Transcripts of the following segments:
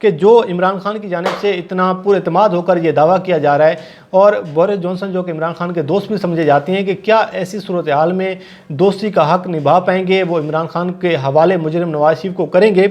کہ جو عمران خان کی جانب سے اتنا پر اعتماد ہو کر یہ دعویٰ کیا جا رہا ہے، اور بورس جانسن جو کہ عمران خان کے دوست بھی سمجھے جاتے ہیں، کہ کیا ایسی صورتحال میں دوستی کا حق نبھا پائیں گے، وہ عمران خان کے حوالے مجرم نواز شریف کو کریں گے؟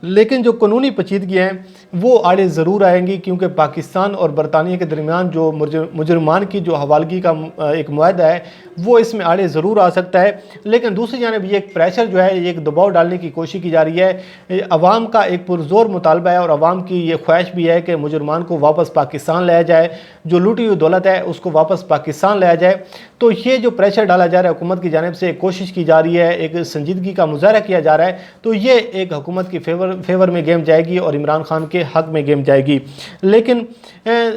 لیکن جو قانونی پیچیدگیاں ہیں وہ آڑے ضرور آئیں گی، کیونکہ پاکستان اور برطانیہ کے درمیان جو مجرمان کی جو حوالگی کا ایک معاہدہ ہے وہ اس میں آڑے ضرور آ سکتا ہے۔ لیکن دوسری جانب یہ ایک پریشر جو ہے، ایک دباؤ ڈالنے کی کوشش کی جا رہی ہے، عوام کا ایک پرزور مطالبہ ہے، اور عوام کی یہ خواہش بھی ہے کہ مجرمان کو واپس پاکستان لایا جائے، جو لوٹی ہوئی دولت ہے اس کو واپس پاکستان لایا جائے۔ تو یہ جو پریشر ڈالا جا رہا ہے حکومت کی جانب سے، کوشش کی جا رہی ہے، ایک سنجیدگی کا مظاہرہ کیا جا رہا ہے، تو یہ ایک حکومت کی فیور میں گیم جائے گی اور عمران خان کے حق میں گیم جائے گی۔ لیکن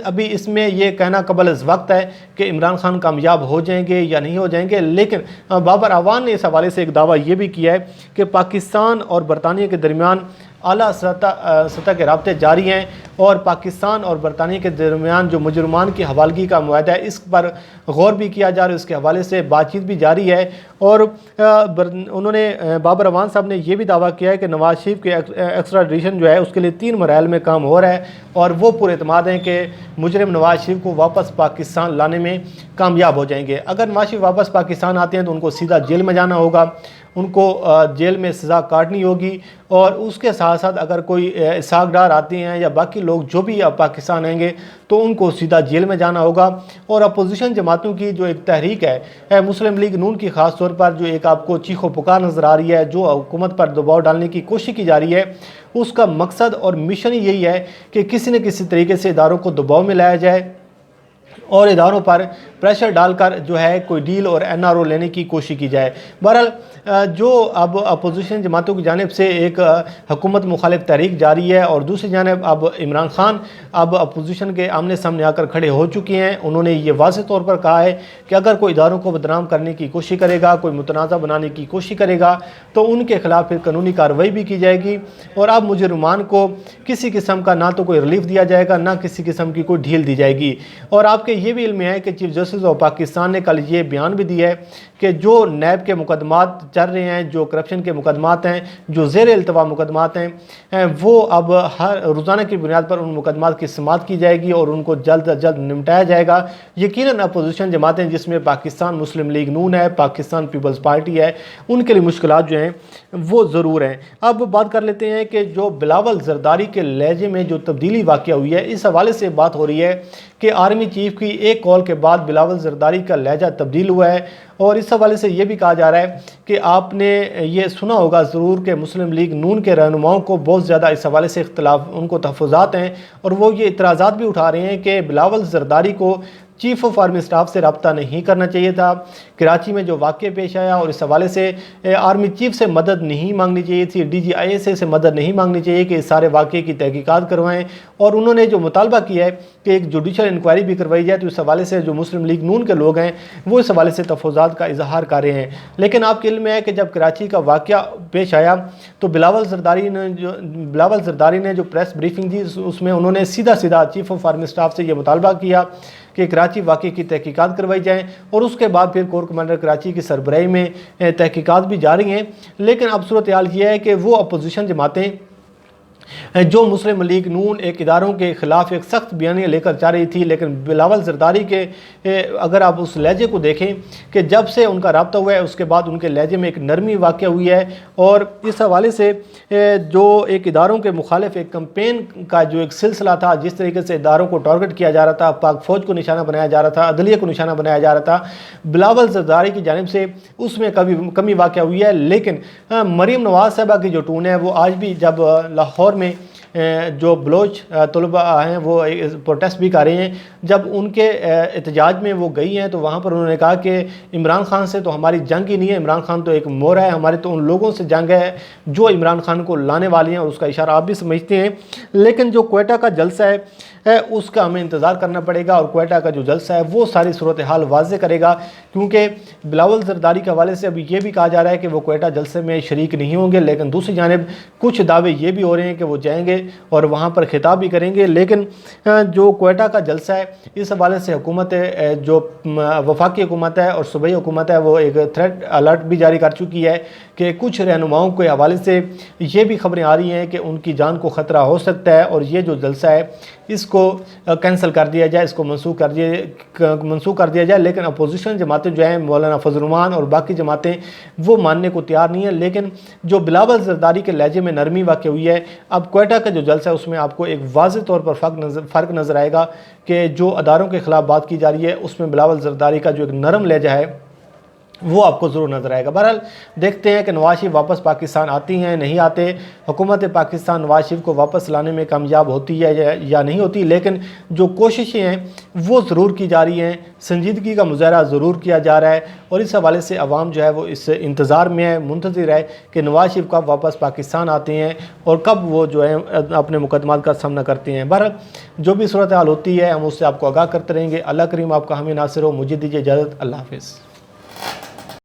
ابھی اس میں یہ کہنا قبل از وقت ہے کہ عمران خان کامیاب ہو جائیں گے یا نہیں ہو جائیں گے۔ لیکن بابر اعوان نے اس حوالے سے ایک دعویٰ یہ بھی کیا ہے کہ پاکستان اور برطانیہ کے درمیان اعلیٰ سطح کے رابطے جاری ہیں، اور پاکستان اور برطانیہ کے درمیان جو مجرمان کی حوالگی کا معاہدہ ہے اس پر غور بھی کیا جا رہا ہے، اس کے حوالے سے بات چیت بھی جاری ہے۔ اور انہوں نے بابر اعوان صاحب نے یہ بھی دعویٰ کیا ہے کہ نواز شریف کے ایکسٹراڈیشن جو ہے اس کے لیے 3 مراحل میں کام ہو رہا ہے، اور وہ پر اعتماد ہیں کہ مجرم نواز شریف کو واپس پاکستان لانے میں کامیاب ہو جائیں گے۔ اگر نواز شریف واپس پاکستان آتے ہیں تو ان کو سیدھا جیل میں جانا ہوگا، ان کو جیل میں سزا کاٹنی ہوگی، اور اس کے ساتھ ساتھ اگر کوئی اسحاق ڈار آتے ہیں یا باقی لوگ جو بھی پاکستان آئیں گے تو ان کو سیدھا جیل میں جانا ہوگا۔ اور اپوزیشن جماعتوں کی جو ایک تحریک ہے، مسلم لیگ نون کی خاص طور پر جو ایک آپ کو چیخ و پکار نظر آ رہی ہے، جو حکومت پر دباؤ ڈالنے کی کوشش کی جا رہی ہے، اس کا مقصد اور مشن یہی ہے کہ کسی نہ کسی طریقے سے اداروں کو دباؤ میں لایا جائے اور اداروں پر پریشر ڈال کر جو ہے کوئی ڈیل اور این آر او لینے کی کوشش کی جائے۔ بہرحال جو اب اپوزیشن جماعتوں کی جانب سے ایک حکومت مخالف تحریک جاری ہے، اور دوسری جانب اب عمران خان اب اپوزیشن کے آمنے سامنے آ کر کھڑے ہو چکے ہیں۔ انہوں نے یہ واضح طور پر کہا ہے کہ اگر کوئی اداروں کو بدنام کرنے کی کوشش کرے گا، کوئی متنازع بنانے کی کوشش کرے گا تو ان کے خلاف پھر قانونی کارروائی بھی کی جائے گی، اور اب مجرمان کو کسی قسم کا نہ تو کوئی ریلیف دیا جائے گا، نہ کسی قسم کی کوئی ڈھیل دی جائے گی۔ اور آپ کے یہ بھی علم ہے کہ چیف جسٹس آف پاکستان نے کل یہ بیان بھی دیا ہے کہ جو نیب کے مقدمات چل رہے ہیں، جو کرپشن کے مقدمات ہیں، جو زیر التوا مقدمات ہیں، وہ اب ہر روزانہ کی بنیاد پر ان مقدمات کی سماعت کی جائے گی اور ان کو جلد از جلد نمٹایا جائے گا۔ یقیناً اپوزیشن جماعتیں جس میں پاکستان مسلم لیگ نون ہے، پاکستان پیپلز پارٹی ہے، ان کے لیے مشکلات جو ہیں وہ ضرور ہیں۔ اب بات کر لیتے ہیں کہ جو بلاول زرداری کے لہجے میں جو تبدیلی واقع ہوئی ہے، اس حوالے سے بات ہو رہی ہے کہ آرمی چیف کی ایک کال کے بعد بلاول زرداری کا لہجہ تبدیل ہوا ہے، اور اس حوالے سے یہ بھی کہا جا رہا ہے کہ آپ نے یہ سنا ہوگا ضرور کہ مسلم لیگ نون کے رہنماؤں کو بہت زیادہ اس حوالے سے اختلاف، ان کو تحفظات ہیں، اور وہ یہ اعتراضات بھی اٹھا رہے ہیں کہ بلاول زرداری کو چیف آف آرمی اسٹاف سے رابطہ نہیں کرنا چاہیے تھا، کراچی میں جو واقعہ پیش آیا اور اس حوالے سے آرمی چیف سے مدد نہیں مانگنی چاہیے تھی، D G I S A سے مدد نہیں مانگنی چاہیے کہ اس سارے واقعے کی تحقیقات کروائیں، اور انہوں نے جو مطالبہ کیا ہے کہ ایک جوڈیشل انکوائری بھی کروائی جائے، تو اس حوالے سے جو مسلم لیگ نون کے لوگ ہیں وہ اس حوالے سے تفوضات کا اظہار کر رہے ہیں۔ لیکن آپ کے علم میں ہے کہ جب کراچی کا واقعہ پیش آیا تو بلاول زرداری نے جو پریس بریفنگ دی اس میں انہوں نے سیدھا چیف آف آرمی اسٹاف سے یہ مطالبہ کیا کہ کراچی واقعے کی تحقیقات کروائی جائیں، اور اس کے بعد پھر کور کمانڈر کراچی کی سربراہی میں تحقیقات بھی جاری ہیں۔ لیکن اب صورتحال یہ ہے کہ وہ اپوزیشن جماعتیں جو مسلم لیگ نون ایک اداروں کے خلاف ایک سخت بیانیہ لے کر جا رہی تھی، لیکن بلاول زرداری کے اگر آپ اس لہجے کو دیکھیں کہ جب سے ان کا رابطہ ہوا ہے اس کے بعد ان کے لہجے میں ایک نرمی واقع ہوئی ہے، اور اس حوالے سے جو ایک اداروں کے مخالف ایک کمپین کا جو ایک سلسلہ تھا، جس طریقے سے اداروں کو ٹارگٹ کیا جا رہا تھا، پاک فوج کو نشانہ بنایا جا رہا تھا، عدلیہ کو نشانہ بنایا جا رہا تھا، بلاول زرداری کی جانب سے اس میں کمی واقع ہوئی ہے۔ لیکن مریم نواز صاحبہ کی جو ٹون ہے وہ آج بھی، جب لاہور میں جو بلوچ طلباء ہیں وہ پروٹیسٹ بھی کر رہے ہیں، جب ان کے احتجاج میں وہ گئی ہیں تو وہاں پر انہوں نے کہا کہ عمران خان سے تو ہماری جنگ ہی نہیں ہے، عمران خان تو ایک مورا ہے، ہمارے تو ان لوگوں سے جنگ ہے جو عمران خان کو لانے والے ہیں، اور اس کا اشارہ آپ بھی سمجھتے ہیں۔ لیکن جو کوئٹہ کا جلسہ ہے اس کا ہمیں انتظار کرنا پڑے گا، اور کوئٹہ کا جو جلسہ ہے وہ ساری صورتحال واضح کرے گا، کیونکہ بلاول زرداری کے حوالے سے ابھی یہ بھی کہا جا رہا ہے کہ وہ کوئٹہ جلسے میں شریک نہیں ہوں گے، لیکن دوسری جانب کچھ دعوے یہ بھی ہو رہے ہیں کہ وہ جائیں گے اور وہاں پر خطاب بھی کریں گے۔ لیکن جو کوئٹہ کا جلسہ ہے اس حوالے سے حکومت جو وفاقی حکومت ہے اور صوبائی حکومت ہے وہ ایک تھریٹ الرٹ بھی جاری کر چکی ہے کہ کچھ رہنماؤں کے حوالے سے یہ بھی خبریں آ رہی ہیں کہ ان کی جان کو خطرہ ہو سکتا ہے اور یہ جو جلسہ ہے اس کو کینسل کر دیا جائے، اس کو منسوخ کر دیا جائے، لیکن اپوزیشن جماعتیں جو ہیں مولانا فضل الرحمان اور باقی جماعتیں وہ ماننے کو تیار نہیں ہیں۔ لیکن جو بلاول زرداری کے لہجے میں نرمی واقع ہوئی ہے، اب کوئٹہ کا جو جلسہ ہے اس میں آپ کو ایک واضح طور پر فرق نظر آئے گا کہ جو اداروں کے خلاف بات کی جا رہی ہے اس میں بلاول زرداری کا جو ایک نرم لہجہ ہے وہ آپ کو ضرور نظر آئے گا۔ بہرحال دیکھتے ہیں کہ نواز شریف واپس پاکستان آتی ہیں نہیں آتے، حکومت پاکستان نواز شریف کو واپس لانے میں کامیاب ہوتی ہے یا نہیں ہوتی، لیکن جو کوششیں ہیں وہ ضرور کی جا رہی ہیں، سنجیدگی کا مظاہرہ ضرور کیا جا رہا ہے، اور اس حوالے سے عوام جو ہے وہ اس انتظار میں ہے، منتظر ہے کہ نواز شریف کب واپس پاکستان آتے ہیں اور کب وہ جو ہے اپنے مقدمات کا سامنا کرتے ہیں۔ بہرحال جو بھی صورتحال ہوتی ہے ہم اس سے آپ کو آگاہ کرتے رہیں گے۔ اللہ کریم آپ کا حامی ناصر ہو، مجھے دیجیے اجازت، اللہ حافظ۔